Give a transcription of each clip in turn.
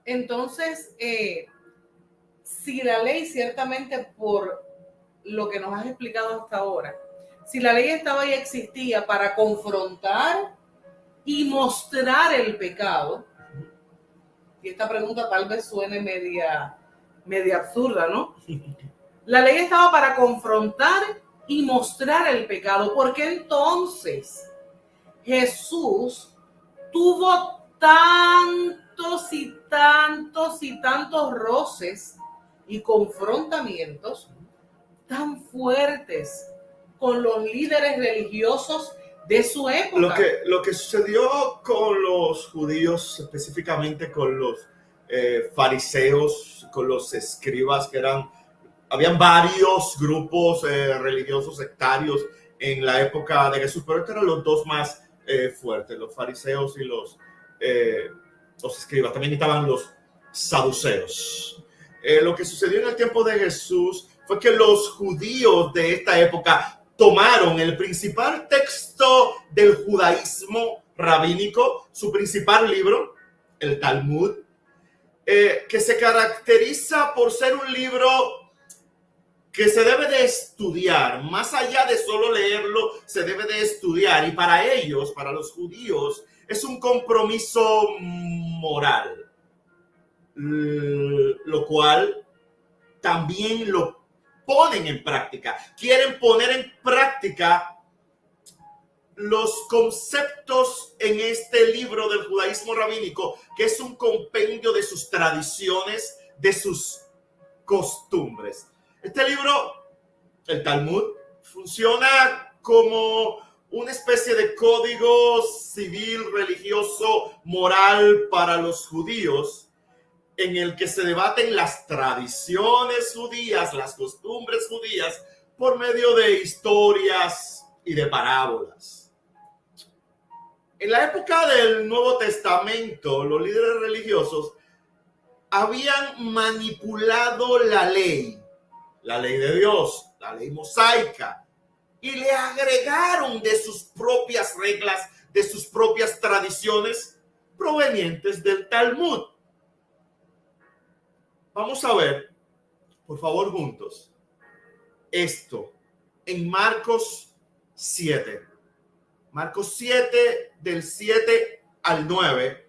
Entonces, si la ley, ciertamente por lo que nos has explicado hasta ahora, si la ley estaba y existía para confrontar y mostrar el pecado, y esta pregunta tal vez suene media absurda, ¿no? La ley estaba para confrontar y mostrar el pecado. ¿Por qué entonces Jesús tuvo tantos y tantos y tantos roces y confrontamientos tan fuertes con los líderes religiosos de su época? Lo que sucedió con los judíos, específicamente con los fariseos, con los escribas, habían varios grupos religiosos sectarios en la época de Jesús, pero estos eran los dos más fuertes, los fariseos y los escribas. También estaban los saduceos. Lo que sucedió en el tiempo de Jesús fue que los judíos de esta época tomaron el principal texto del judaísmo rabínico, su principal libro, el Talmud, que se caracteriza por ser un libro que se debe de estudiar. Más allá de solo leerlo, se debe de estudiar. Y para ellos, para los judíos, es un compromiso moral, lo cual también lo ponen en práctica. Quieren poner en práctica los conceptos en este libro del judaísmo rabínico, que es un compendio de sus tradiciones, de sus costumbres. Este libro, el Talmud, funciona como una especie de código civil, religioso, moral para los judíos, en el que se debaten las tradiciones judías, las costumbres judías, por medio de historias y de parábolas. En la época del Nuevo Testamento, los líderes religiosos habían manipulado la ley de Dios, la ley mosaica, y le agregaron de sus propias reglas, de sus propias tradiciones provenientes del Talmud. Vamos a ver, por favor, juntos, esto en Marcos 7. Marcos 7, del 7 al 9.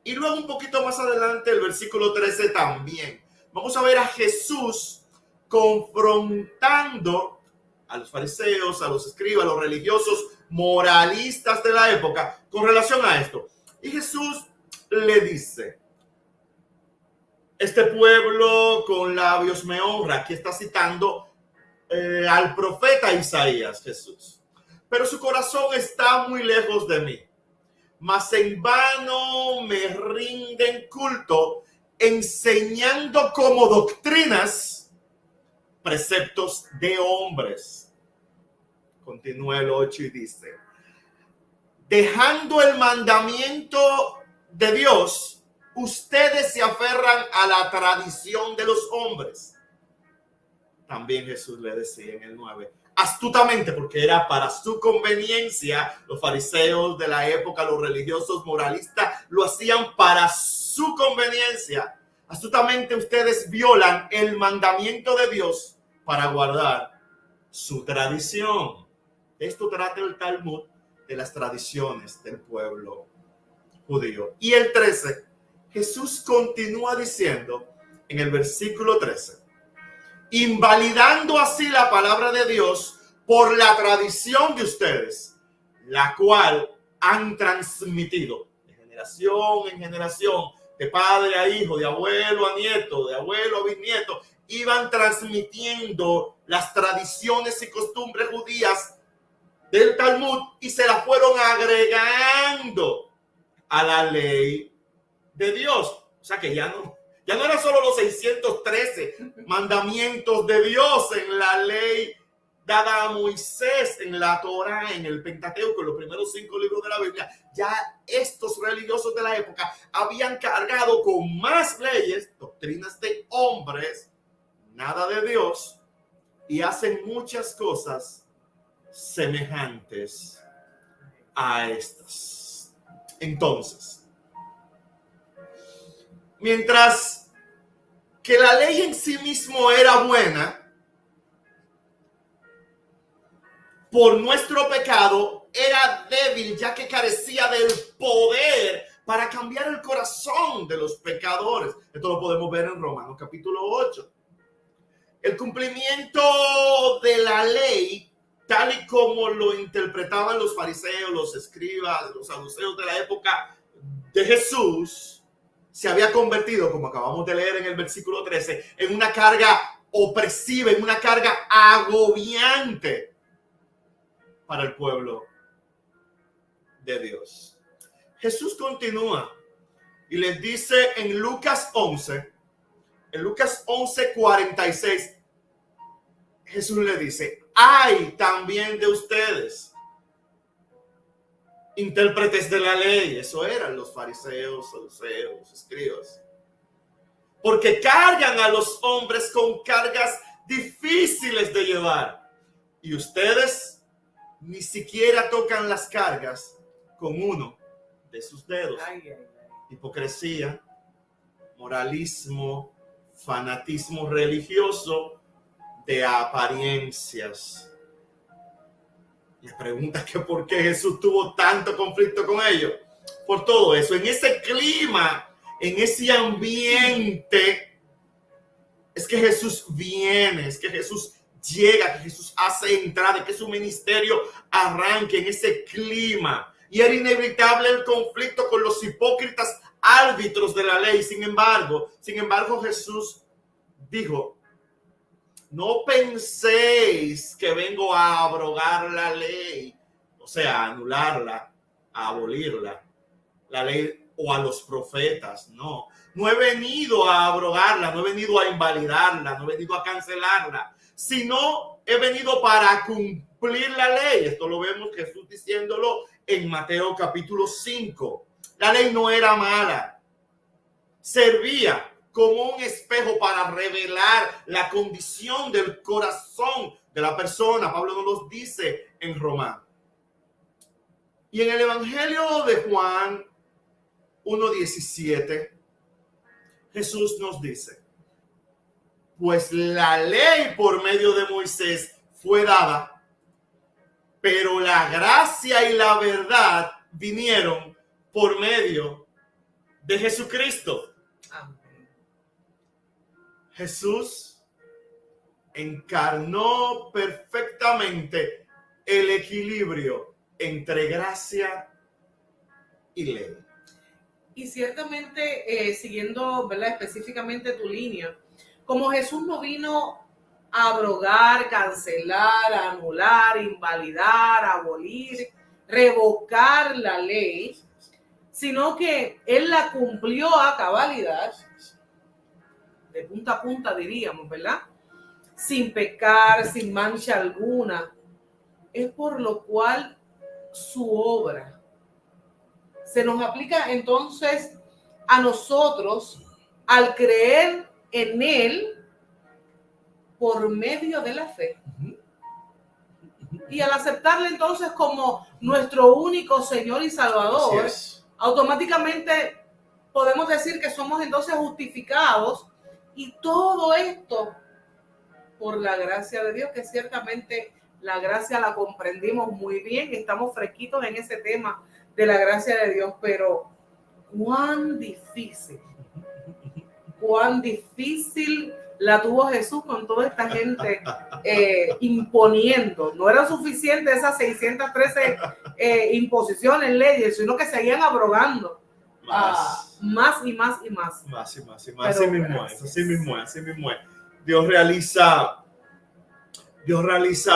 Y luego un poquito más adelante, el versículo 13 también. Vamos a ver a Jesús confrontando a los fariseos, a los escribas, a los religiosos moralistas de la época con relación a esto. Y Jesús le dice: este pueblo con labios me honra. Aquí está citando al profeta Isaías, Jesús. Pero su corazón está muy lejos de mí. Mas en vano me rinden culto, enseñando como doctrinas preceptos de hombres. Continúa el 8 y dice: dejando el mandamiento de Dios, ustedes se aferran a la tradición de los hombres. También Jesús le decía en el 9, astutamente, porque era para su conveniencia. Los fariseos de la época, los religiosos moralistas, lo hacían para su conveniencia. Astutamente ustedes violan el mandamiento de Dios para guardar su tradición. Esto trata el Talmud, de las tradiciones del pueblo judío. Y el 13, Jesús continúa diciendo en el versículo 13, invalidando así la palabra de Dios por la tradición de ustedes, la cual han transmitido de generación en generación, de padre a hijo, de abuelo a nieto, de abuelo a bisnieto. Iban transmitiendo las tradiciones y costumbres judías del Talmud y se las fueron agregando a la ley de Dios. O sea que ya no eran solo los 613 mandamientos de Dios en la ley dada a Moisés, en la Torá, en el Pentateuco, en los primeros 5 libros de la Biblia. Ya estos religiosos de la época habían cargado con más leyes, doctrinas de hombres, nada de Dios, y hacen muchas cosas semejantes a estas. Entonces, mientras que la ley en sí mismo era buena, por nuestro pecado era débil, ya que carecía del poder para cambiar el corazón de los pecadores. Esto lo podemos ver en Romanos capítulo 8. El cumplimiento de la ley, tal y como lo interpretaban los fariseos, los escribas, los saduceos de la época de Jesús, se había convertido, como acabamos de leer en el versículo 13, en una carga opresiva, en una carga agobiante para el pueblo de Dios. Jesús continúa y les dice en Lucas 11, en Lucas 11:46, Jesús le dice: hay también de ustedes, intérpretes de la ley, eso eran los fariseos, saduceos, escribas, porque cargan a los hombres con cargas difíciles de llevar, y ustedes ni siquiera tocan las cargas con uno de sus dedos. Hipocresía, moralismo, fanatismo religioso de apariencias. Le pregunta que por qué Jesús tuvo tanto conflicto con ellos. Por todo eso, en ese clima, en ese ambiente, es que Jesús viene, es que Jesús llega, que Jesús hace entrada, que su ministerio arranque en ese clima. Y era inevitable el conflicto con los hipócritas árbitros de la ley. Sin embargo, Jesús dijo: no penséis que vengo a abrogar la ley, o sea, a anularla, a abolirla, la ley o a los profetas. No he venido a abrogarla, no he venido a invalidarla, no he venido a cancelarla, sino he venido para cumplir la ley. Esto lo vemos Jesús diciéndolo en Mateo capítulo 5. La ley no era mala, servía como un espejo para revelar la condición del corazón de la persona. Pablo nos lo dice en Romanos. Y en el Evangelio de Juan 1:17, Jesús nos dice: pues la ley por medio de Moisés fue dada, pero la gracia y la verdad vinieron por medio de Jesucristo. Amén. Jesús encarnó perfectamente el equilibrio entre gracia y ley. Y ciertamente, siguiendo, ¿verdad?, específicamente tu línea, como Jesús no vino a abrogar, cancelar, anular, invalidar, abolir, revocar la ley, sino que Él la cumplió a cabalidad, de punta a punta diríamos, ¿verdad? Sin pecar, sin mancha alguna. Es por lo cual su obra se nos aplica entonces a nosotros al creer en Él por medio de la fe. Y al aceptarle entonces como nuestro único Señor y Salvador, automáticamente podemos decir que somos entonces justificados, y todo esto por la gracia de Dios, que ciertamente la gracia la comprendimos muy bien, estamos fresquitos en ese tema de la gracia de Dios, pero cuán difícil la tuvo Jesús con toda esta gente imponiendo. No era suficiente esas 613 imposiciones, leyes, sino que seguían abrogando más y más y más. Más y más y más. Así mismo es. Dios realiza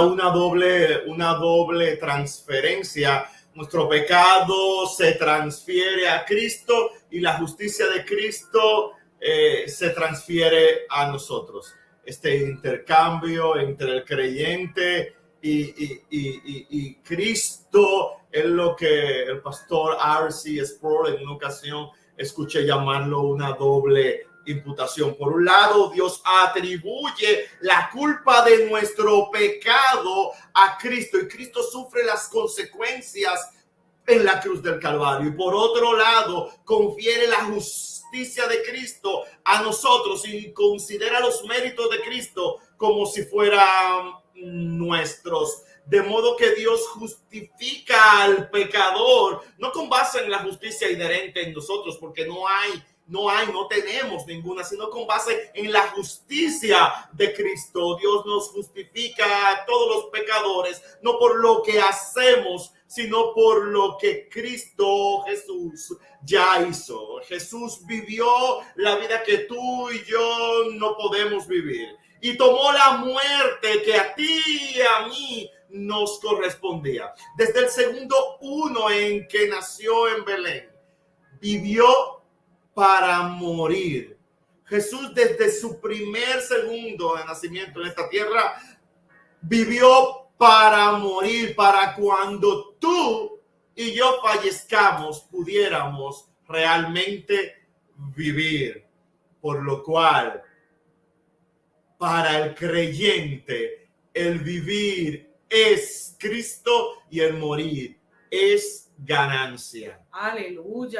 una doble transferencia. Nuestro pecado se transfiere a Cristo y la justicia de Cristo se transfiere a nosotros. Este intercambio entre el creyente y Cristo es lo que el pastor R.C. Sproul en una ocasión escuché llamarlo una doble imputación. Por un lado, Dios atribuye la culpa de nuestro pecado a Cristo, y Cristo sufre las consecuencias en la cruz del Calvario. Y por otro lado, confiere la justicia de Cristo a nosotros y considera los méritos de Cristo como si fueran nuestros. De modo que Dios justifica al pecador, no con base en la justicia inherente en nosotros, porque no tenemos ninguna, sino con base en la justicia de Cristo. Dios nos justifica a todos los pecadores, no por lo que hacemos, sino por lo que Cristo Jesús ya hizo. Jesús vivió la vida que tú y yo no podemos vivir y tomó la muerte que a ti y a mí nos correspondía. Desde el segundo uno en que nació en Belén, vivió para morir. Jesús desde su primer segundo de nacimiento en esta tierra vivió para morir, para cuando tú y yo fallezcamos pudiéramos realmente vivir. Por lo cual, para el creyente, el vivir es Cristo y el morir es ganancia. Aleluya.